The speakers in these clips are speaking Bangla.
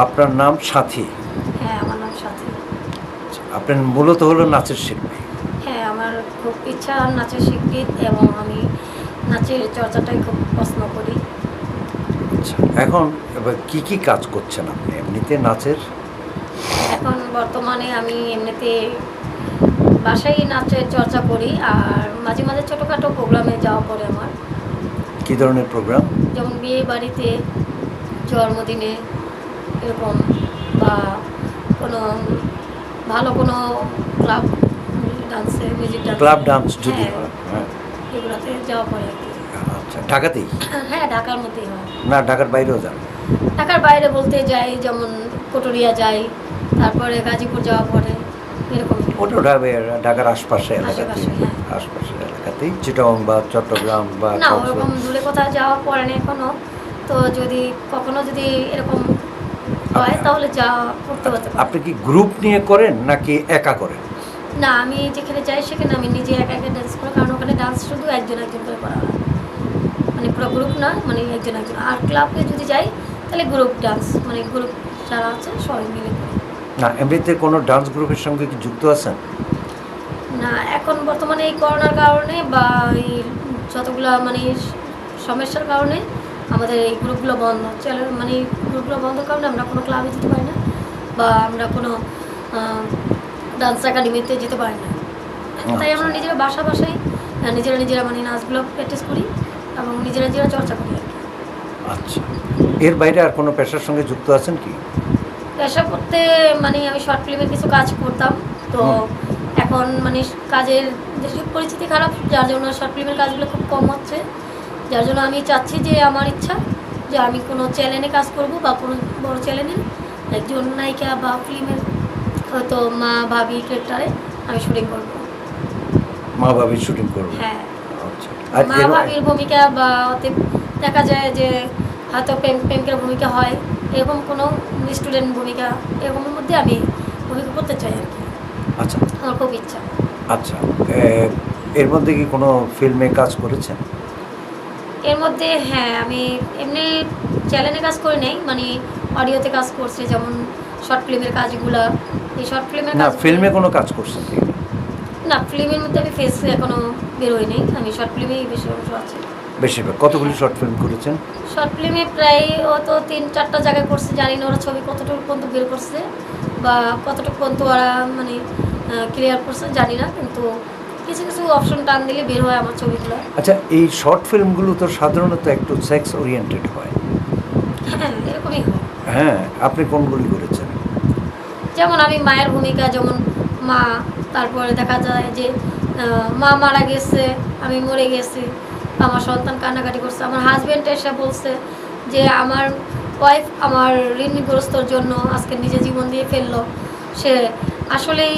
আপনার নাম সাথী? হ্যাঁ, আমার নাম সাথী। আপনার মূলত হলো নাচের শিল্পী? হ্যাঁ, আমার খুব ইচ্ছা নাচের শিল্পী এবং আমি নাচের চর্চাটাই খুব পছন্দ করি। আচ্ছা, এখন এবার কী কাজ করছেন আপনি এমনিতে নাচের? এখন বর্তমানে আমি এমনিতে বাসায় নাচের চর্চা করি আর মাঝে মাঝে ছোটোখাটো প্রোগ্রামে যাওয়া পড়ে আমার। কী ধরনের প্রোগ্রাম? যেমন বিয়ে বাড়িতে, জন্মদিনে এরকম, বা কোনো ভালো কোনো ক্লাব ডান্সে, মিউজিক ডান্স, ক্লাব ডান্স যদি হ্যাঁ, হয়? হ্যাঁ। এগুলোতে যাওয়া পড়ে আর কি। আচ্ছা, ঢাকাতেই? হ্যাঁ, ঢাকার মধ্যেই হয়। না, ঢাকার বাইরেও যান? ঢাকার বাইরে বলতে যাই, যেমন কটুরিয়া যাই, তারপরে গাজীপুর যাওয়া পড়ে, এরকম। ওটা ঢাকার আশপাশে এলাকাতেই? আশেপাশে, হ্যাঁ। আশপাশের এলাকাতেই, চিটাগং বা চট্টগ্রাম বা না, কক্সবাজার? ওরকম দূরে কোথাও যাওয়া পড়ে না এখনো। তো যদি কখনো যদি এরকম হয় তাহলে যাওয়া করতে হতে পারে। আপনি কি গ্রুপ নিয়ে করেন নাকি একা করেন? না, আমি যেখানে যাই সেখানে আমি নিজে একা একা ডান্স করি, কারণ ওখানে ডান্স শুধু একজন একজন করে করা হয়, মানে পুরো গ্রুপ না, মানে একজন একজন। আর ক্লাবে যদি যাই তাহলে গ্রুপ ডান্স, মানে গ্রুপ যারা আছে সবাই মিলে করি। না, এমনিতে কোনো ডান্স গ্রুপের সঙ্গে কি যুক্ত আছেন? না, এখন বর্তমানে এই করোনার কারণে বা এই যতগুলো মানে সমস্যার কারণে আমাদের এই গ্রুপগুলো বন্ধ, মানে গ্রুপগুলো বন্ধের কারণে আমরা কোনো ক্লাবে যেতে পারি না বা আমরা কোনো ডান্স একাডেমিতে যেতে পারি না। তাই আমরা নিজেরা বাসায় নিজেরা মানে নাচগুলো প্র্যাকটিস করি এবং নিজেরা চর্চা করি আর কি। আচ্ছা, এর বাইরে আর কোনো পেশার সঙ্গে যুক্ত আছেন কি? পেশা করতে মানে আমি শর্ট ফিল্মের কিছু কাজ করতাম, তো এখন মানে কাজের যেসব পরিস্থিতি খারাপ, যার জন্য শর্ট ফিল্মের কাজগুলো খুব কম হচ্ছে, যার জন্য আমি চাচ্ছি যে আমার ইচ্ছা যে আমি কোনো চ্যানেলে কাজ করব বা কোনো বড় চ্যানেলে একজন নায়িকা বা ফিল্মের হয়তো মা ভাবি ক্যারেক্টারে আমি শুটিং করব। মা বাবির শুটিং করবেন? হ্যাঁ, আচ্ছা, আর মা ভাবির ভূমিকা বা ওতে দেখা যায় যে হয়তো প্রেমিকের ভূমিকা হয়, এরকম কোনো স্টুডেন্ট ভূমিকা, এরকমের মধ্যে আমি ভূমিকা করতে চাই আর কি। আচ্ছা আমার খুব ইচ্ছা। আচ্ছা, এর মধ্যে কি কোনো ফিল্মে কাজ করেছেন? এর মধ্যে হ্যাঁ, আমি এমনি চ্যানেলে কাজ করি নাই, মানে অডিওতে কাজ করছি, যেমন শর্ট ফিল্মের কাজগুলো। এই শর্ট ফিল্মের না, কাজ ফিল্মে কোনো কাজ করছেন কি? না, ফিল্মের মধ্যে আমি ফেস এখনো বেরোই নাই, আমি শর্ট ফিল্মেই বেশি অংশ আছে। বেশিরভাগ কতগুলি শর্ট ফিল্ম করেছেন? শর্ট ফিল্মে প্রায় ও তো 3-4টা জায়গায় করছে, জানি না ওরা ছবি কতটুকু পর্যন্ত বের করছে বা কতটুকু পর্যন্ত ওরা মানে ক্লিয়ার করছে জানি না, কিন্তু কিছু কিছু অপশন টান দিলে বের হয় আমার ছবিগুলো। আচ্ছা, এই শর্ট ফিল্মগুলো তো সাধারণত একটু সেক্স ওরিয়েন্টেড হয়। হ্যাঁ, এরকমই হয়। হ্যাঁ, আপনি কোনগুলি করেছেন? যেমন আমি মায়ের ভূমিকা, যেমন মা, তারপরে দেখা যায় যে মা মারা গেছে, আমি মরে গেছি, আমার সন্তান কান্নাকাটি করছে, আমার হাজব্যান্ড এসে বলছে যে আমার ওয়াইফ আমার ঋণগ্রস্তর জন্য আজকে নিজে জীবন দিয়ে ফেললো। সে আসলেই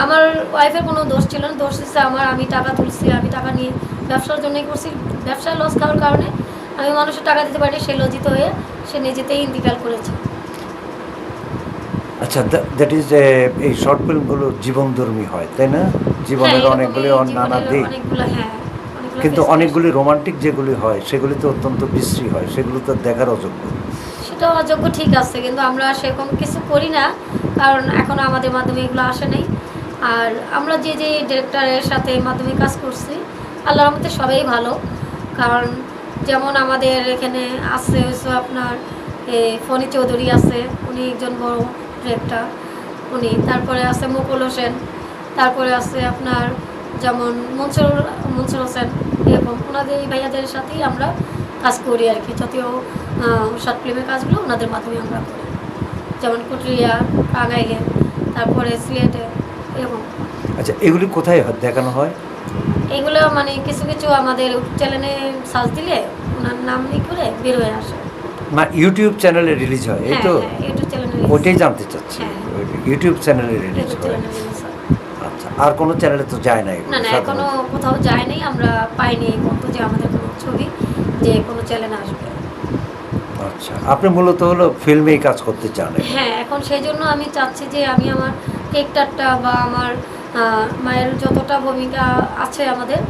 আমার ওয়াইফের কোনো দোষ ছিল না, দোষ দিচ্ছে আমার, আমি টাকা তুলছি, আমি টাকা নিয়ে ব্যবসার জন্যই করছি, ব্যবসায় লস খাওয়ার কারণে আমি মানুষের টাকা দিতে পারি, সে লজ্জিত হয়ে সে নিজেতেই ইন্তিকাল করেছে। আচ্ছা, দ্যাট ইজ এই শর্ট ফিল্মগুলো জীবনধর্মী হয়, তাই না? জীবনের হ্যাঁ, অনেকগুলি নানা দিক, অনেকগুলো, হ্যাঁ, অনেকগুলো কিন্তু face অনেকগুলি রোমান্টিক যেগুলি হয় সেগুলি তো অত্যন্ত বিশ্রী হয়, সেগুলো তো দেখার অযোগ্য। সেটা অযোগ্য, ঠিক আছে, কিন্তু আমরা সেরকম কিছু করি না, কারণ এখনও আমাদের মাধ্যমে এগুলো আসে নাই। আর আমরা যে ডিরেক্টরের সাথে মাধ্যমে কাজ করছি, আল্লাহর রহমতে সবাই ভালো। কারণ যেমন আমাদের এখানে আছে হচ্ছে আপনার ফণি চৌধুরী আছে, উনি একজন বড় ডিরেক্টর উনি, তারপরে আছে মুকুল হোসেন, তারপরে আছে আপনার যেমন মনসুর হোসেন, এরকম ওনাদের এই ভাইয়াদের সাথেই আমরা কাজ করি আর কি। যদিও শর্ট ফিল্মের কাজগুলো ওনাদের মাধ্যমে আমরা করি, যেমন কুটরিয়া, টাঙ্গাইলে, তারপরে সিলেটে, এরকম। আচ্ছা, এগুলি কোথায় দেখানো হয়? এইগুলো মানে কিছু কিছু আমাদের চ্যানেলে সার্চ দিলে ওনার নাম ই করে বের হয়ে আসে। না, ইউটিউব চ্যানেলে রিলিজ হয়, এই তো? হ্যাঁ, ইউটিউব চ্যানেলে। ওইটাই জানতে চাচ্ছি। হ্যাঁ, ইউটিউব চ্যানেলে রিলিজ ইউটিউব হয়? চ্যানেলে রিলিজ হয়। আচ্ছা, আর কোনো চ্যানেলে তো যায় না এগুলো? না, এখনো কোথাও যায় নাই, আমরা পাইনি এই পর্যন্ত যে আমাদের কোনো ছবি যে কোনো চ্যানেলে আসবে। আচ্ছা, আপনি মূলত হলো ফিল্মেই কাজ করতে চান? হ্যাঁ, এখন সেই জন্য আমি চাচ্ছি যে আমি আমার ক্যারেক্টারটা বা আমার মায়ের যতটা ভূমিকা আছে আমাদের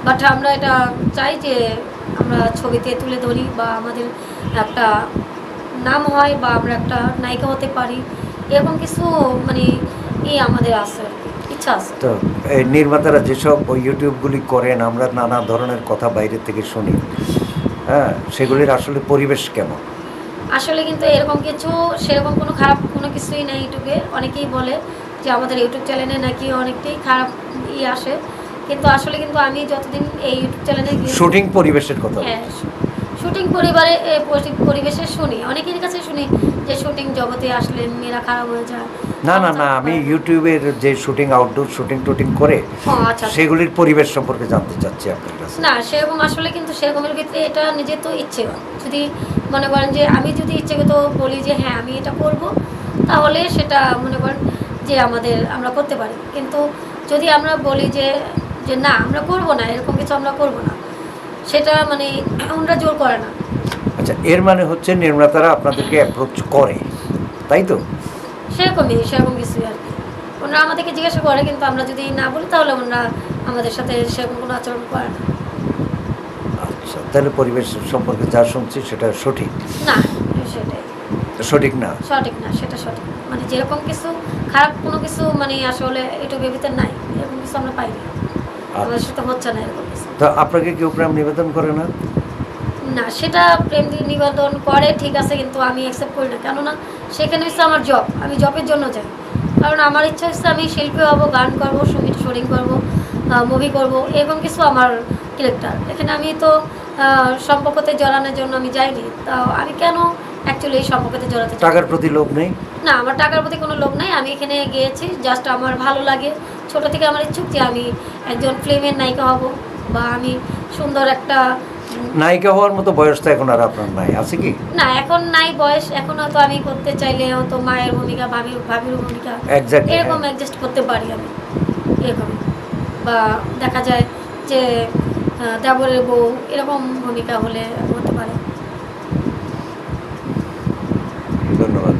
বাট আমরা এটা চাই যে আমরা ছবিতে তুলে ধরি বা আমাদের একটা নাম হয় বা আমরা একটা নায়িকা হতে পারি, এরকম কিছু মানে আমাদের আছে, ইচ্ছা আছে। তো এই নির্মাতারা যেসব ইউটিউবগুলি করেন, আমরা নানা ধরনের কথা বাইরে থেকে শুনি, হ্যাঁ, সেগুলির আসলে পরিবেশ কেমন? আসলে কিন্তু এরকম কিছু সেরকম কোনো খারাপ কোনো কিছুই নেই ইউটিউবে। অনেকেই বলে যে আমাদের ইউটিউব চ্যানেলে নাকি অনেকটাই খারাপ আসে, কিন্তু আসলে কিন্তু আমি যতদিন এই ইউটিউব চ্যানেলে শুটিং পরিবেশের কথা হ্যাঁ, বলছি। শুটিং পরিবেশে শুনি, অনেকের কাছে শুনি যে শুটিং জগতে আসলে মেয়েরা খারাপ হয়ে যায়। না না না, আমি ইউটিউবের যে শুটিং, আউটডোর শুটিং টুটিং করে ও আচ্ছা। সেগুলির পরিবেশ সম্পর্কে জানতে চাচ্ছি আপনার কাছে। না সেরকম আসলে কিন্তু সেরকমের ক্ষেত্রে এটা নিজের তো ইচ্ছে, যদি মনে করেন যে আমি যদি ইচ্ছেগত বলি যে হ্যাঁ আমি এটা করব, তাহলে সেটা মনে করেন যে আমরা করতে পারি। কিন্তু যদি আমরা বলি যে যে না আমরা করব না, এরকম কিছু আমরা করব না, সেটা মানে আমরা জোর করে না। আচ্ছা, এর মানে হচ্ছে নির্মাতারা আপনাদেরকে অ্যাপ্রোচ করে, তাই তো? সেরকম কিছুই আর কি। ওনারা আমাদেরকে জিজ্ঞাসা করে, কিন্তু আমরা যদি না বলি তাহলে ওনারা আমাদের সাথে সেরকম কোনো আচরণ করে না। আচ্ছা, তাহলে পরিবেশ সম্পর্কে যা শুনছি সেটা সঠিক? না সেটাই সঠিক না? সঠিক না, সেটা সঠিক না। মানে যেরকম কিছু খারাপ কোনো কিছু মানে আসলে ইউটিউবের ভিতরে নাই, এরকম কিছু আমরা পাইনি, আমাদের সাথে হচ্ছে না এরকম কিছু। তো আপনাকে কেউ প্রেম নিবেদন করে না? না সেটা প্রেম নিবেদন করে ঠিক আছে, কিন্তু আমি অ্যাকসেপ্ট করি না। কেননা সেখানে হচ্ছে আমার জব, আমি জবের জন্য যাই। কারণ আমার ইচ্ছা হচ্ছে আমি শিল্পী হব, গান করবো, সঙ্গীত শুটিং করবো, মুভি করব, এরকম কিছু আমার ক্যারেক্টার। এখানে আমি তো সম্পর্কতে জড়ানোর জন্য আমি যাইনি। তা আমি কেন অ্যাকচুয়ালি এই সম্পর্কতে জড়াতে চাই? টাকার প্রতি লোভ নেই? না, আমার টাকার প্রতি কোনো লোভ নাই। আমি এখানে গিয়েছি জাস্ট আমার ভালো লাগে। ছোট থেকে আমার ইচ্ছুক যে আমি একজন ফিল্মের নায়িকা হব, বা আমি সুন্দর একটা নায়িকা হওয়ার মতো বয়স তো এখন আর আপনার নাই, আছে কি? না এখন নাই বয়স। এখন হয়তো আমি করতে চাইলে হয়তো মায়ের ভূমিকা, ভাবির ভূমিকা Exactly, এরকম হ্যাঁ। অ্যাডজাস্ট করতে পারি আমি, এরকম। বা দেখা যায় যে দেবরের বউ এরকম ভূমিকা হলে হতে পারে। ধন্যবাদ।